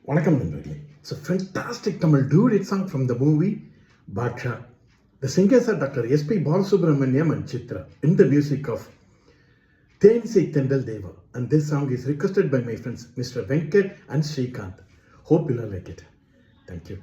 வணக்கம் நண்பர்களே. It's a fantastic Tamil duet song from the movie Badsha. The singers are Dr. S.P. Balasubramaniam and Chitra in the music of Tenisai Tendal Deva. And this song is requested by my friends Mr. Venkat and Srikanth. Hope you'll like it. Thank you.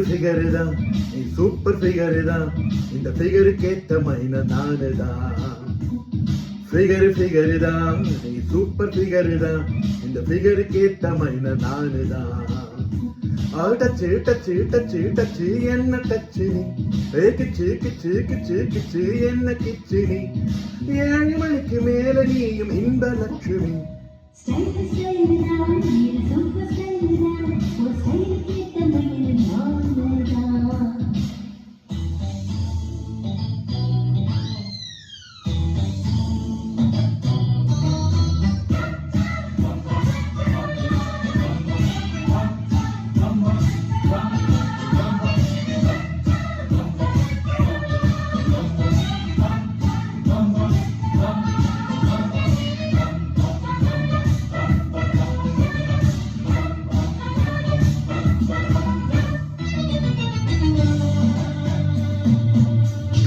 Figure தான், நீ super figure தான், இந்த ஃபிகருக்கு ஏத்த மைன நானு தான். Figure தான், நீ super figure தான், இந்த ஃபிகருக்கு ஏத்த மைன நானு தான். டச்சு டச்சு டச்சு டச்சு என்ன டச்சு நீ, கிச்சு கிச்சு கிச்சு கிச்சு என்ன கிச்சு நீ, 7 மணிக்கு மேல நீயும் இன்ப லட்சுமி.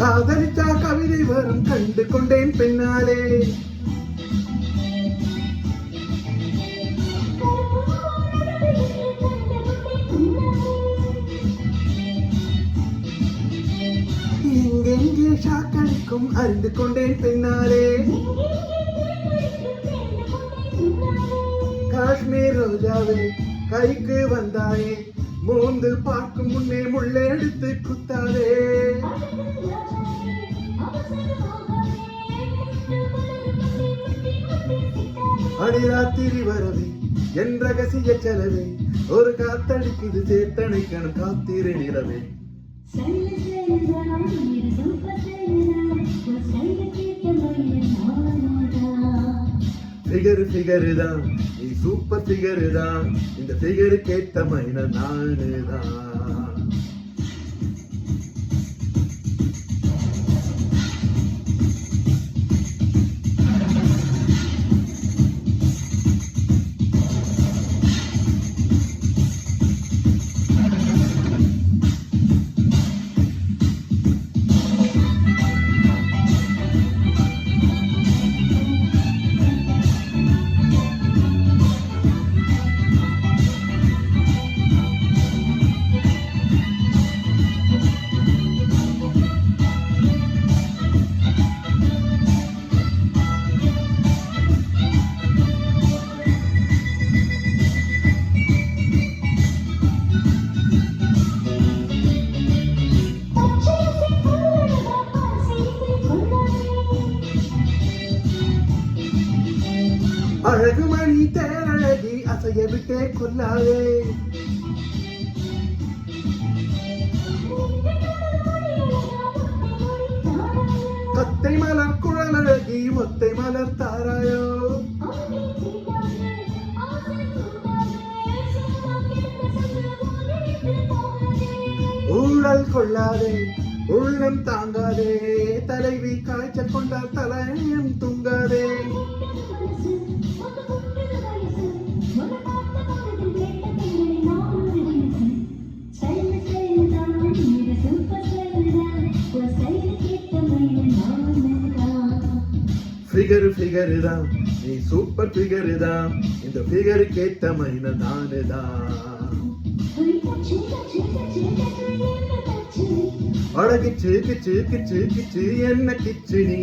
காதலிச்சா கவிதை வரும் கண்டு கொண்டேன் பின்னாலே, எங்கெங்கே ஷாக்கடிக்கும் அறிந்து கொண்டேன் பின்னாலே. காஷ்மீர் ரோஜாவே கைக்கு வந்தாயே, மூந்து பார்க்கும் முன்னே முள்ளே எடுத்து குத்தாதே. அடிராத்திரி வரவே என் ரகசிய செலவே, ஒரு காத்தடிக்குது சேத்தனைக்கணும் காத்திரு நிலவே. ஃபிகரு தான், நீ சூப்பர் ஃபிகரு தான், இந்த ஃபிகருக்கு ஏத்த மைன நானு தான். அழகு மணி தேரழகி அசைய விட்டே கொல்லாதே, கத்தை மலர் குழலழகி ஒத்தை மலர் தாராயோ. ஊழல் கொள்ளாதே, உள்ளம் தாங்காதே, தலைவி காய்ச்சல் கொண்டால் தலையம் தூங்காதே. ஃபிகர் தான், நீ சூப்பர் ஃபிகர் தான், இந்த ஃபிகருக்கு ஏத்த மைன நானு தான். அழகிச்சு கிச்சு கிச்சு கிச்சு என்ன கிச்சு நீ.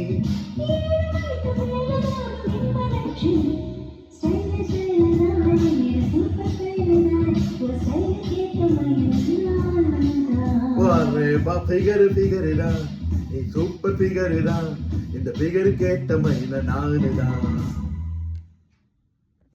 அரே பா ஃபிகர் தான், நீ சூப்பர் ஃபிகர் தான், இந்த ஃபிகருக்கு ஏத்த மைன நானு தான்.